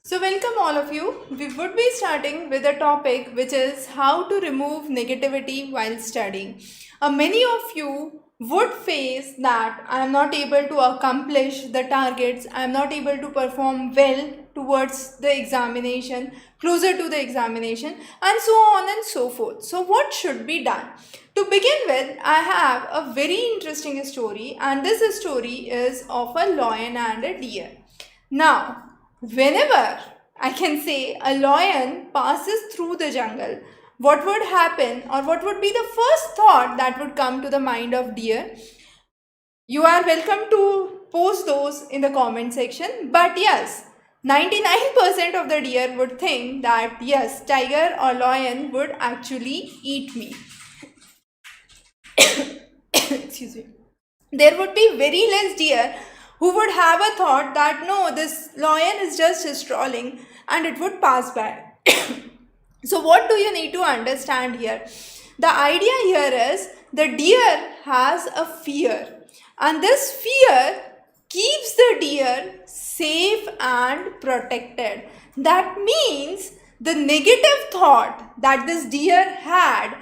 So welcome all of you. We would be starting with a topic which is how to remove negativity while studying. Many of you would face that I am not able to accomplish the targets, I am not able to perform well towards the examination, closer to the examination, and so on and so forth. So what should be done? To begin with, I have a very interesting story, and this story is of a lion and a deer. Now, whenever I can say a lion passes through the jungle, what would happen or what would be the first thought that would come to the mind of deer? You are welcome to post those in the comment section. But yes, 99% of the deer would think that yes, tiger or lion would actually eat me. Excuse me. There would be very less deer who would have a thought that no, this lion is just strolling and it would pass by. So what do you need to understand here? The idea here is the deer has a fear, and this fear keeps the deer safe and protected. That means the negative thought that this deer had,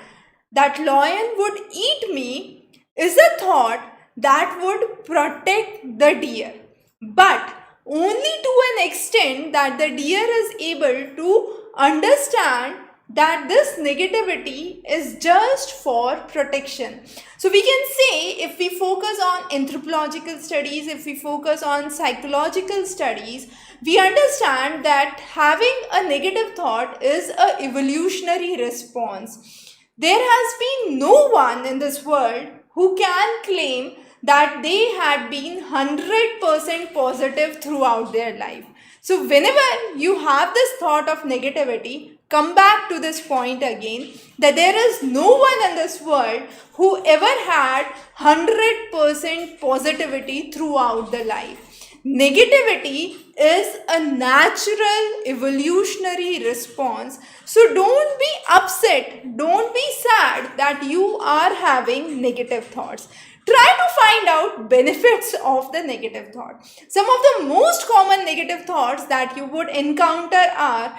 that lion would eat me, is a thought that would protect the deer, but only to an extent that the deer is able to understand that this negativity is just for protection. So we can say, if we focus on anthropological studies, if we focus on psychological studies, we understand that having a negative thought is an evolutionary response. There has been no one in this world who can claim that they had been 100% positive throughout their life. So whenever you have this thought of negativity, come back to this point again, that there is no one in this world who ever had 100% positivity throughout the life. Negativity is a natural evolutionary response. So don't be upset, don't be sad that you are having negative thoughts. Try to find out benefits of the negative thought. Some of the most common negative thoughts that you would encounter are,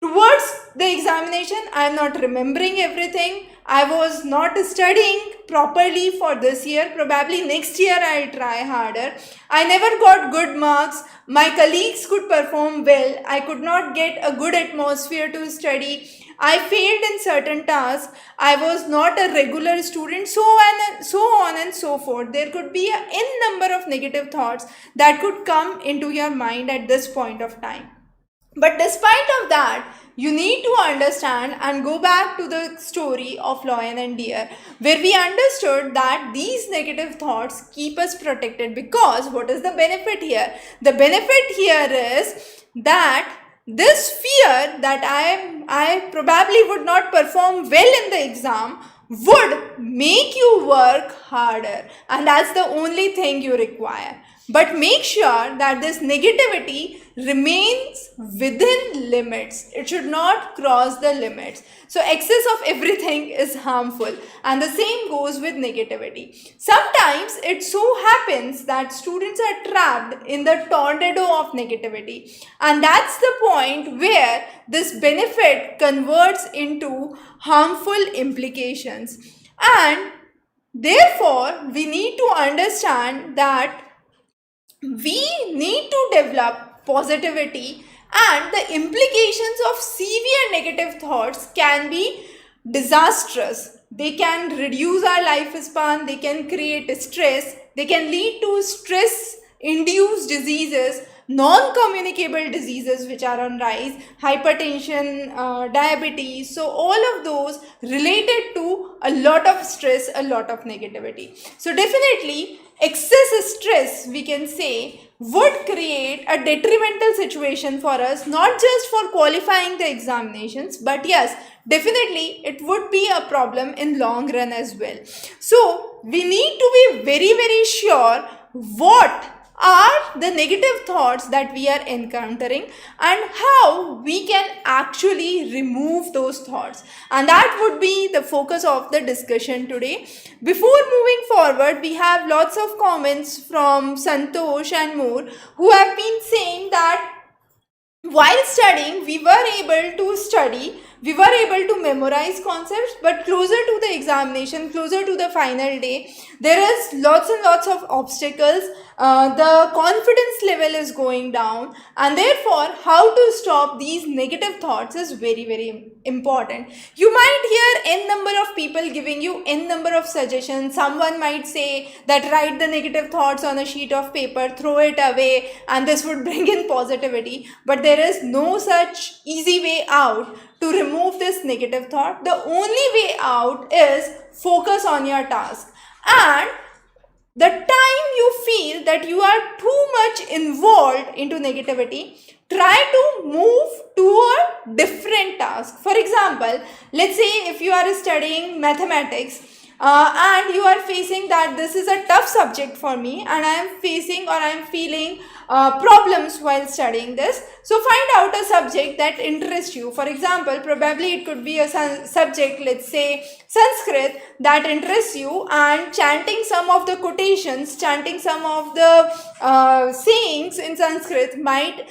towards the examination, I am not remembering everything. I was not studying properly for this year. Probably next year I'll try harder. I never got good marks. My colleagues could perform well. I could not get a good atmosphere to study. I failed in certain tasks. I was not a regular student. So on and so forth. There could be an n number of negative thoughts that could come into your mind at this point of time. But despite of that, you need to understand and go back to the story of lion and deer, where we understood that these negative thoughts keep us protected, because what is the benefit here? The benefit here is that this fear that I probably would not perform well in the exam would make you work harder, and that's the only thing you require. But make sure that this negativity remains within limits. It should not cross the limits. So excess of everything is harmful, and the same goes with negativity. Sometimes it so happens that students are trapped in the tornado of negativity, and that's the point where this benefit converts into harmful implications. And therefore, we need to understand that we need to develop positivity, and the implications of severe negative thoughts can be disastrous. They can reduce our lifespan, they can create stress, they can lead to stress induced diseases, non-communicable diseases which are on rise, hypertension, diabetes. So all of those related to a lot of stress, a lot of negativity. So definitely excess stress, we can say, would create a detrimental situation for us, not just for qualifying the examinations, but yes, definitely it would be a problem in long run as well. So we need to be very, very sure what are the negative thoughts that we are encountering and how we can actually remove those thoughts. And that would be the focus of the discussion today. Before moving forward, we have lots of comments from Santosh and more who have been saying that while studying, we were able to study, we were able to memorize concepts, but closer to the examination, closer to the final day, there is lots and lots of obstacles. The confidence level is going down, and therefore how to stop these negative thoughts is very, very important. You might hear n number of people giving you n number of suggestions. Someone might say that write the negative thoughts on a sheet of paper, throw it away, and this would bring in positivity. But there is no such easy way out to remove this negative thought. The only way out is focus on your task. And the time you feel that you are too much involved into negativity, try to move to a different task. For example, let's say if you are studying mathematics, and you are facing that this is a tough subject for me, and I am facing or I am feeling problems while studying this. So find out a subject that interests you. For example, probably it could be a subject, let's say Sanskrit, that interests you, and chanting some of the quotations, chanting some of the sayings in Sanskrit might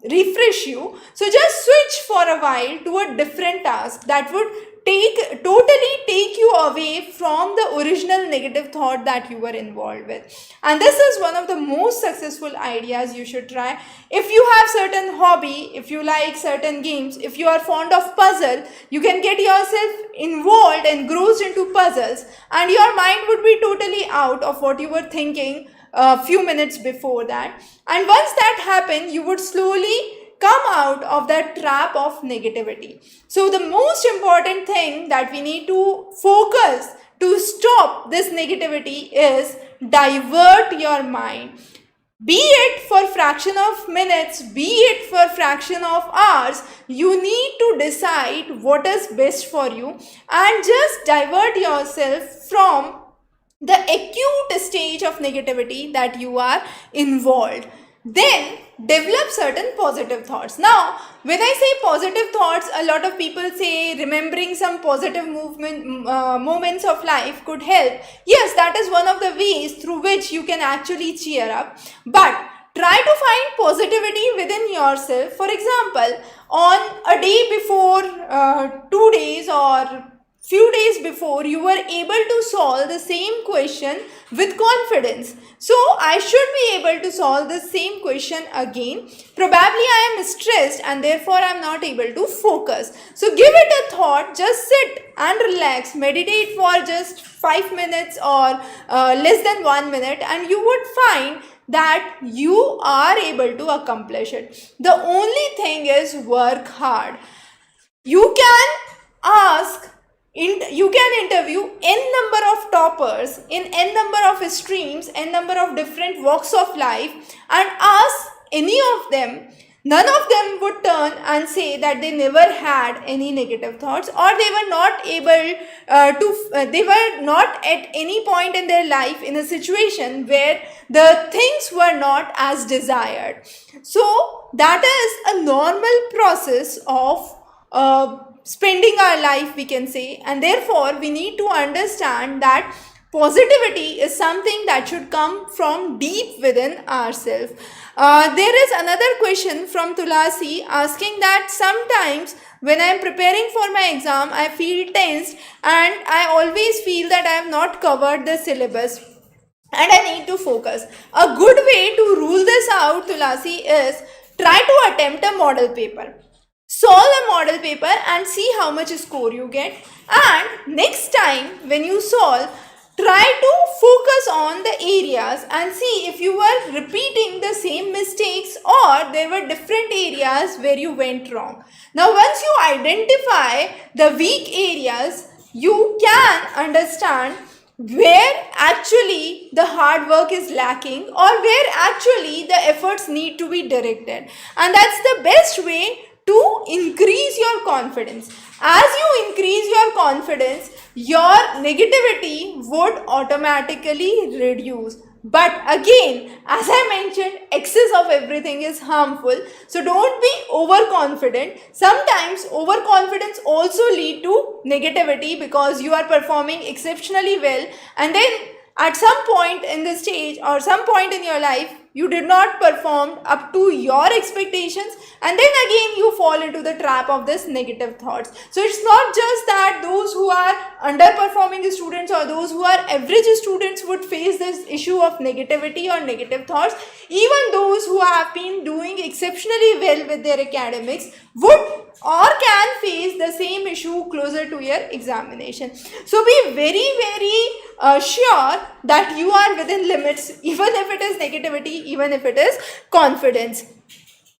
refresh you. So just switch for a while to a different task that would totally take you away from the original negative thought that you were involved with. And this is one of the most successful ideas you should try. If you have certain hobby, if you like certain games, if you are fond of puzzle, you can get yourself involved and engrossed into puzzles, and your mind would be totally out of what you were thinking a few minutes before that. And once that happened, you would slowly come out of that trap of negativity. So the most important thing that we need to focus to stop this negativity is divert your mind. Be it for fraction of minutes, be it for fraction of hours, you need to decide what is best for you and just divert yourself from the acute stage of negativity that you are involved. Then develop certain positive thoughts. Now, when I say positive thoughts, a lot of people say remembering some positive moments of life could help. Yes, that is one of the ways through which you can actually cheer up. But try to find positivity within yourself. For example, on a day before, 2 days or few days before, you were able to solve the same question with confidence. So I should be able to solve the same question again. Probably I am stressed and therefore I am not able to focus. So give it a thought, just sit and relax, meditate for just 5 minutes or less than 1 minute, and you would find that you are able to accomplish it. The only thing is work hard. You can ask you can interview n number of toppers in n number of streams, n number of different walks of life, and ask any of them. None of them would turn and say that they never had any negative thoughts, or they were not able they were not at any point in their life in a situation where the things were not as desired. So that is a normal process of spending our life, we can say, and therefore we need to understand that positivity is something that should come from deep within ourselves. There is another question from Tulasi asking that sometimes when I am preparing for my exam, I feel tensed and I always feel that I have not covered the syllabus and I need to focus. A good way to rule this out, Tulasi, is try to attempt a model paper. Solve a model paper and see how much score you get. And next time when you solve, try to focus on the areas and see if you were repeating the same mistakes or there were different areas where you went wrong. Now, once you identify the weak areas, you can understand where actually the hard work is lacking or where actually the efforts need to be directed. And that's the best way to increase your confidence. As you increase your confidence, your negativity would automatically reduce. But again, as I mentioned, excess of everything is harmful. So don't be overconfident. Sometimes overconfidence also lead to negativity because you are performing exceptionally well, and then at some point in the stage or some point in your life, you did not perform up to your expectations, and then again you fall into the trap of this negative thoughts. So it's not just that those who are underperforming students or those who are average students would face this issue of negativity or negative thoughts. Even those who have been doing exceptionally well with their academics would or can face the same issue closer to your examination. So be very, very sure that you are within limits, even if it is negativity, even if it is confidence.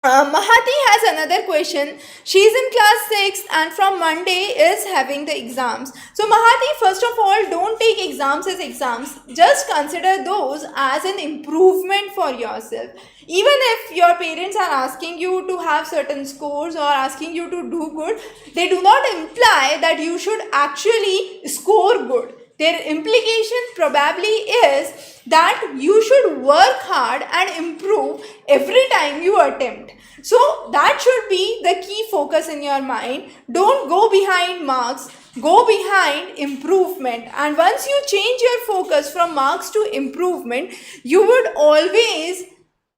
Mahati has another question. She's in class 6 and from Monday is having the exams. So Mahati, first of all, don't take exams as exams. Just consider those as an improvement for yourself. Even if your parents are asking you to have certain scores or asking you to do good, they do not imply that you should actually score good. Their implication probably is that you should work hard and improve every time you attempt. So that should be the key focus in your mind. Don't go behind marks, go behind improvement. And once you change your focus from marks to improvement, you would always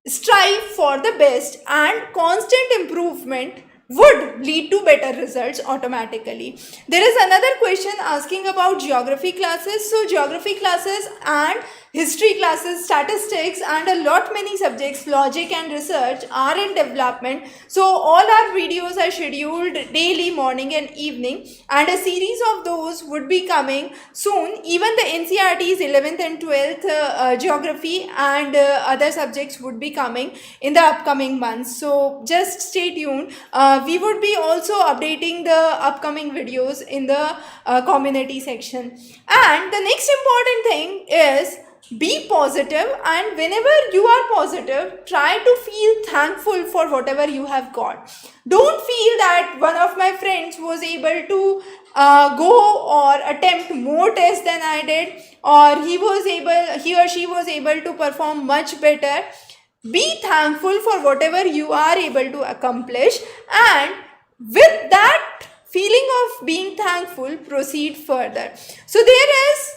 strive for the best, and constant improvement would lead to better results automatically. There is another question asking about geography classes. So geography classes and history classes, statistics, and a lot many subjects, logic and research, are in development. So all our videos are scheduled daily, morning and evening, and a series of those would be coming soon. Even the NCERT's 11th and 12th geography and other subjects would be coming in the upcoming months. So just stay tuned. We would be also updating the upcoming videos in the community section. And the next important thing is be positive, and whenever you are positive, try to feel thankful for whatever you have got. Don't feel that one of my friends was able to go or attempt more tests than I did, or he or she was able to perform much better. Be thankful for whatever you are able to accomplish, and with that feeling of being thankful, proceed further. So there is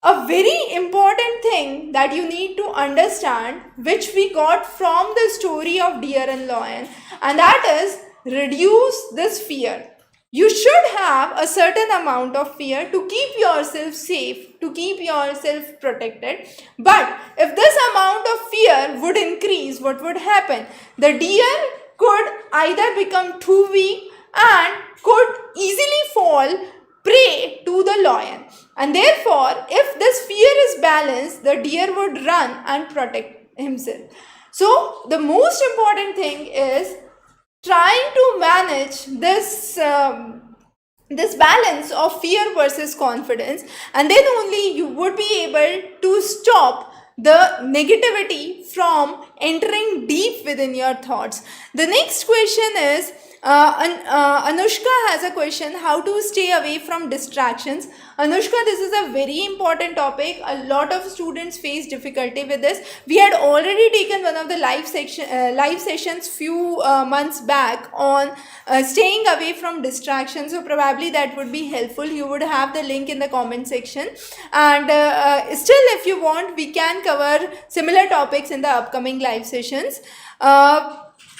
a very important thing that you need to understand, which we got from the story of deer and lion, and that is reduce this fear. You should have a certain amount of fear to keep yourself safe, to keep yourself protected. But if this amount of fear would increase, what would happen? The deer could either become too weak and could easily fall prey to the lion. And therefore, if this fear is balanced, the deer would run and protect himself. So the most important thing is trying to manage this balance of fear versus confidence, and then only you would be able to stop the negativity from entering deep within your thoughts. The next question is, Anushka has a question: how to stay away from distractions. Anushka, this is a very important topic. A lot of students face difficulty with this. We had already taken one of the live sessions few months back on staying away from distractions. So probably that would be helpful. You would have the link in the comment section. And still, if you want, we can cover similar topics in the upcoming live sessions.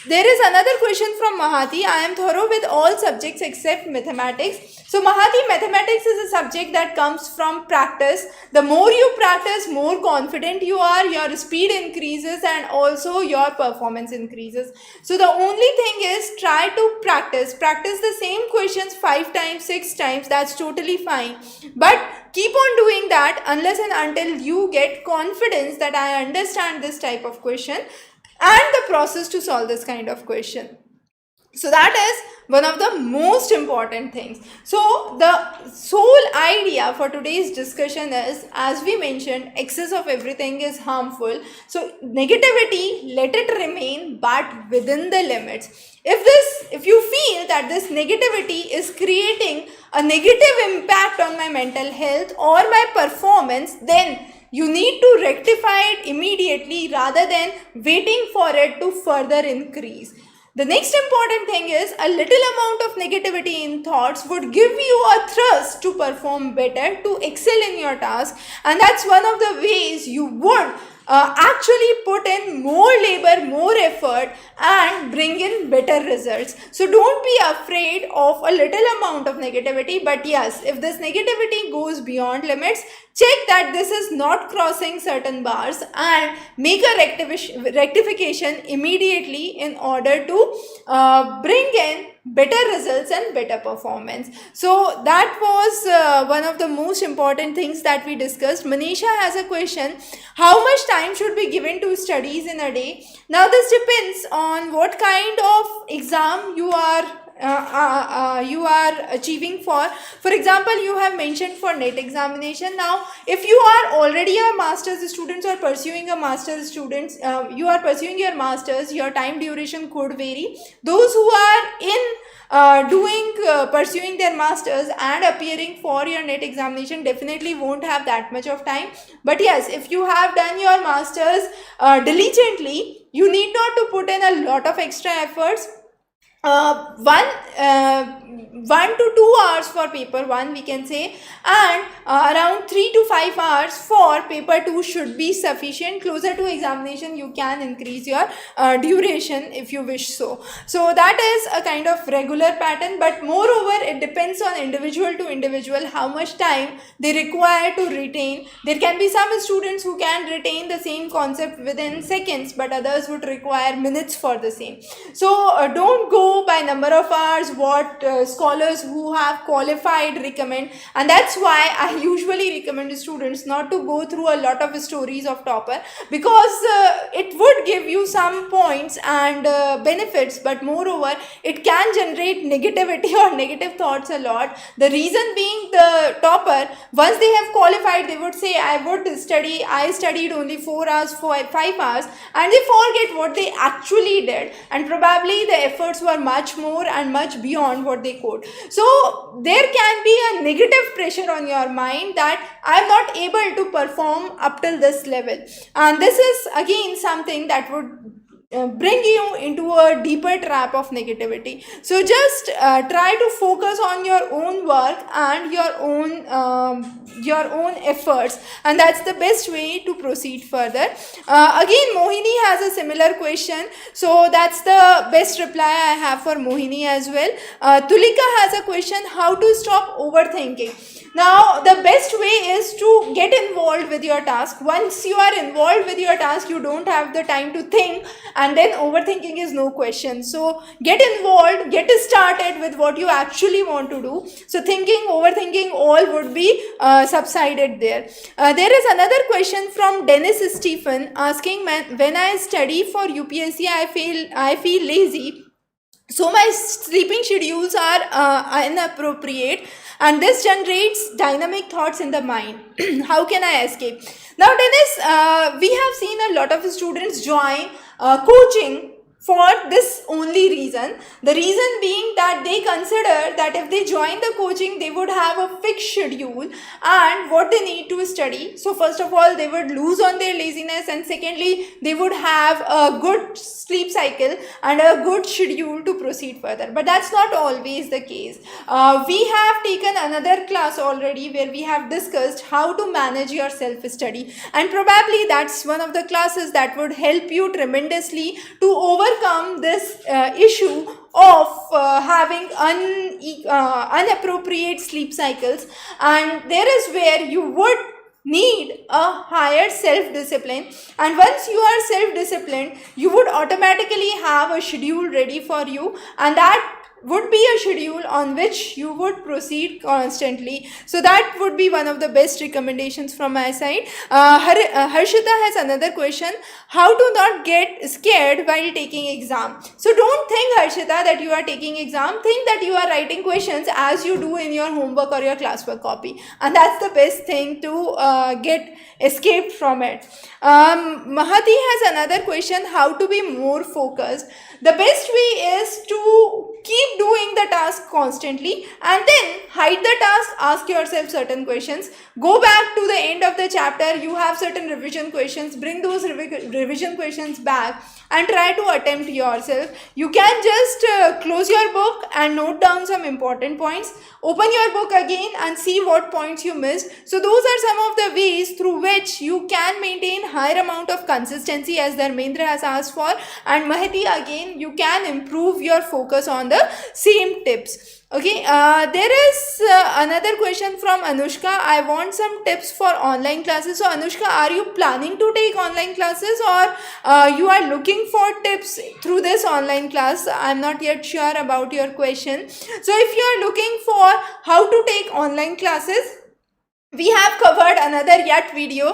There is another question from Mahati. I am thorough with all subjects except mathematics. So Mahati, mathematics is a subject that comes from practice. The more you practice, more confident you are, your speed increases, and also your performance increases. So the only thing is, try to practice. Practice the same questions 5 times, 6 times. That's totally fine. But keep on doing that unless and until you get confidence that I understand this type of question and the process to solve this kind of question. So that is one of the most important things. So the sole idea for today's discussion is, as we mentioned, excess of everything is harmful. So negativity, let it remain, but within the limits. If you feel that this negativity is creating a negative impact on my mental health or my performance, then you need to rectify it immediately rather than waiting for it to further increase. The next important thing is, a little amount of negativity in thoughts would give you a thrust to perform better, to excel in your task, and that's one of the ways you would actually put in more labor, more effort, and bring in better results. So don't be afraid of a little amount of negativity, but yes, if this negativity goes beyond limits, check that this is not crossing certain bars and make a rectification immediately in order to bring in better results and better performance. So that was one of the most important things that we discussed. Manisha has a question: how much time should be given to studies in a day? Now this depends on what kind of exam you are achieving for. For example, you have mentioned for NET examination. Now if you are already a master's student or pursuing a master's students, you are pursuing your masters, your time duration could vary. Those who are in pursuing their masters and appearing for your NET examination definitely won't have that much of time. But yes, if you have done your masters diligently, you need not to put in a lot of extra efforts. 1 to 2 hours for paper 1, we can say, and around 3 to 5 hours for paper 2 should be sufficient. Closer to examination, you can increase your duration if you wish so. So that is a kind of regular pattern, but moreover, it depends on individual to individual how much time they require to retain. There can be some students who can retain the same concept within seconds, but others would require minutes for the same. So don't go by number of hours what scholars who have qualified recommend, and that's why I usually recommend students not to go through a lot of stories of topper, because it would give you some points and benefits, but moreover it can generate negativity or negative thoughts a lot. The reason being, the topper, once they have qualified, they would say I studied only 4 hours, 5 hours, and they forget what they actually did, and probably the efforts were much more and much beyond what they could. So there can be a negative pressure on your mind that I am not able to perform up till this level, and this is again something that would bring you into a deeper trap of negativity. So just try to focus on your own work and your own efforts, and that's the best way to proceed further. Again, Mohini has a similar question, so that's the best reply I have for Mohini as well. Tulika has a question: how to stop overthinking? Now the best way is to get involved with your task. Once you are involved with your task, you don't have the time to think, and then overthinking is no question. So get involved, get started with what you actually want to do. So thinking, overthinking, all would be subsided there. There is another question from Dennis Stephen asking: when I study for UPSC, I feel lazy, so my sleeping schedules are inappropriate, and this generates dynamic thoughts in the mind. How can I escape? Now Dennis, we have seen a lot of students join coaching for this only reason. The reason being that they consider that if they join the coaching, they would have a fixed schedule and what they need to study. So first of all, they would lose on their laziness, and secondly, they would have a good sleep cycle and a good schedule to proceed further. But that's not always the case. We have taken another class already where we have discussed how to manage your self-study, and probably that's one of the classes that would help you tremendously to overcome this issue of having inappropriate sleep cycles. And there is where you would need a higher self-discipline, and once you are self-disciplined, you would automatically have a schedule ready for you, and that would be a schedule on which you would proceed constantly. So that would be one of the best recommendations from my side. Harshita has another question: how to not get scared while taking exam? So don't think, Harshita, that you are taking exam. Think that you are writing questions as you do in your homework or your classwork copy, and that's the best thing to get escaped from it. Mahati has another question: how to be more focused? The best way is to keep doing the task constantly and then hide the task, ask yourself certain questions, go back to the end of the chapter, you have certain revision questions, bring those revision questions back and try to attempt yourself. You can just close your book and note down some important points, open your book again and see what points you missed. So those are some of the ways through which you can maintain higher amount of consistency as Dharmendra has asked for, and Mahati, again you can improve your focus on the same tips. Okay, there is another question from Anushka. I want some tips for online classes. So Anushka, are you planning to take online classes, or you are looking for tips through this online class? I'm not yet sure about your question. So if you are looking for how to take online classes, we have covered another yet video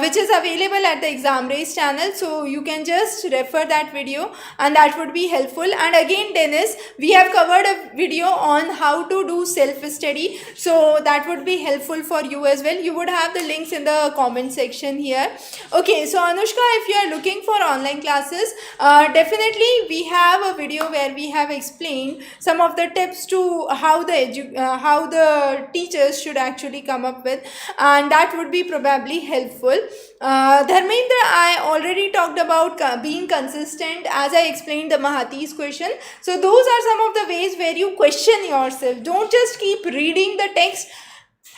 which is available at the Examrace channel, so you can just refer that video and that would be helpful. And again Dennis, we have covered a video on how to do self-study, so that would be helpful for you as well. You would have the links in the comment section here. Okay, so Anushka, if you are looking for online classes, definitely we have a video where we have explained some of the tips to how the teachers should actually come up with, and that would be probably helpful. Dharmendra, I already talked about being consistent as I explained the Mahati's question. So those are some of the ways where you question yourself. Don't just keep reading the text.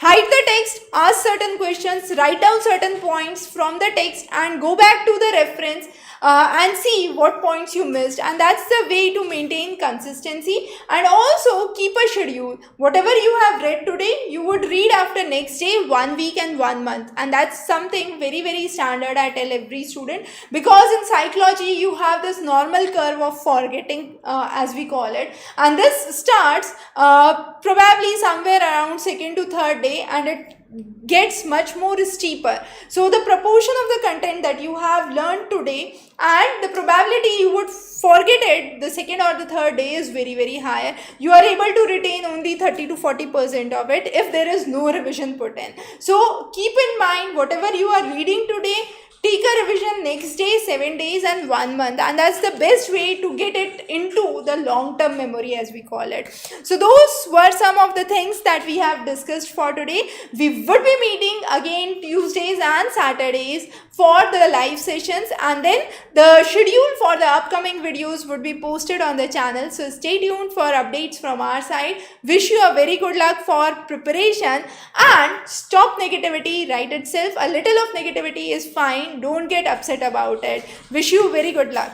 Hide the text, ask certain questions, write down certain points from the text and go back to the reference and see what points you missed, and that's the way to maintain consistency. And also keep a schedule. Whatever you have read today, you would read after next day, 1 week and 1 month, and that's something very very standard I tell every student, because in psychology you have this normal curve of forgetting as we call it, and this starts probably somewhere around second to third day and it gets much more steeper. So the proportion of the content that you have learned today and the probability you would forget it the second or the third day is very very high. You are able to retain only 30 to 40% of it if there is no revision put in. So keep in mind, whatever you are reading today, take a revision next day, 7 days and 1 month, and that's the best way to get it into the long-term memory as we call it. So those were some of the things that we have discussed for today. We would be meeting again Tuesdays and Saturdays for the live sessions, and then the schedule for the upcoming videos would be posted on the channel. So stay tuned for updates from our side. Wish you a very good luck for preparation, and stop negativity right itself. A little of negativity is fine. Don't get upset about it. Wish you very good luck.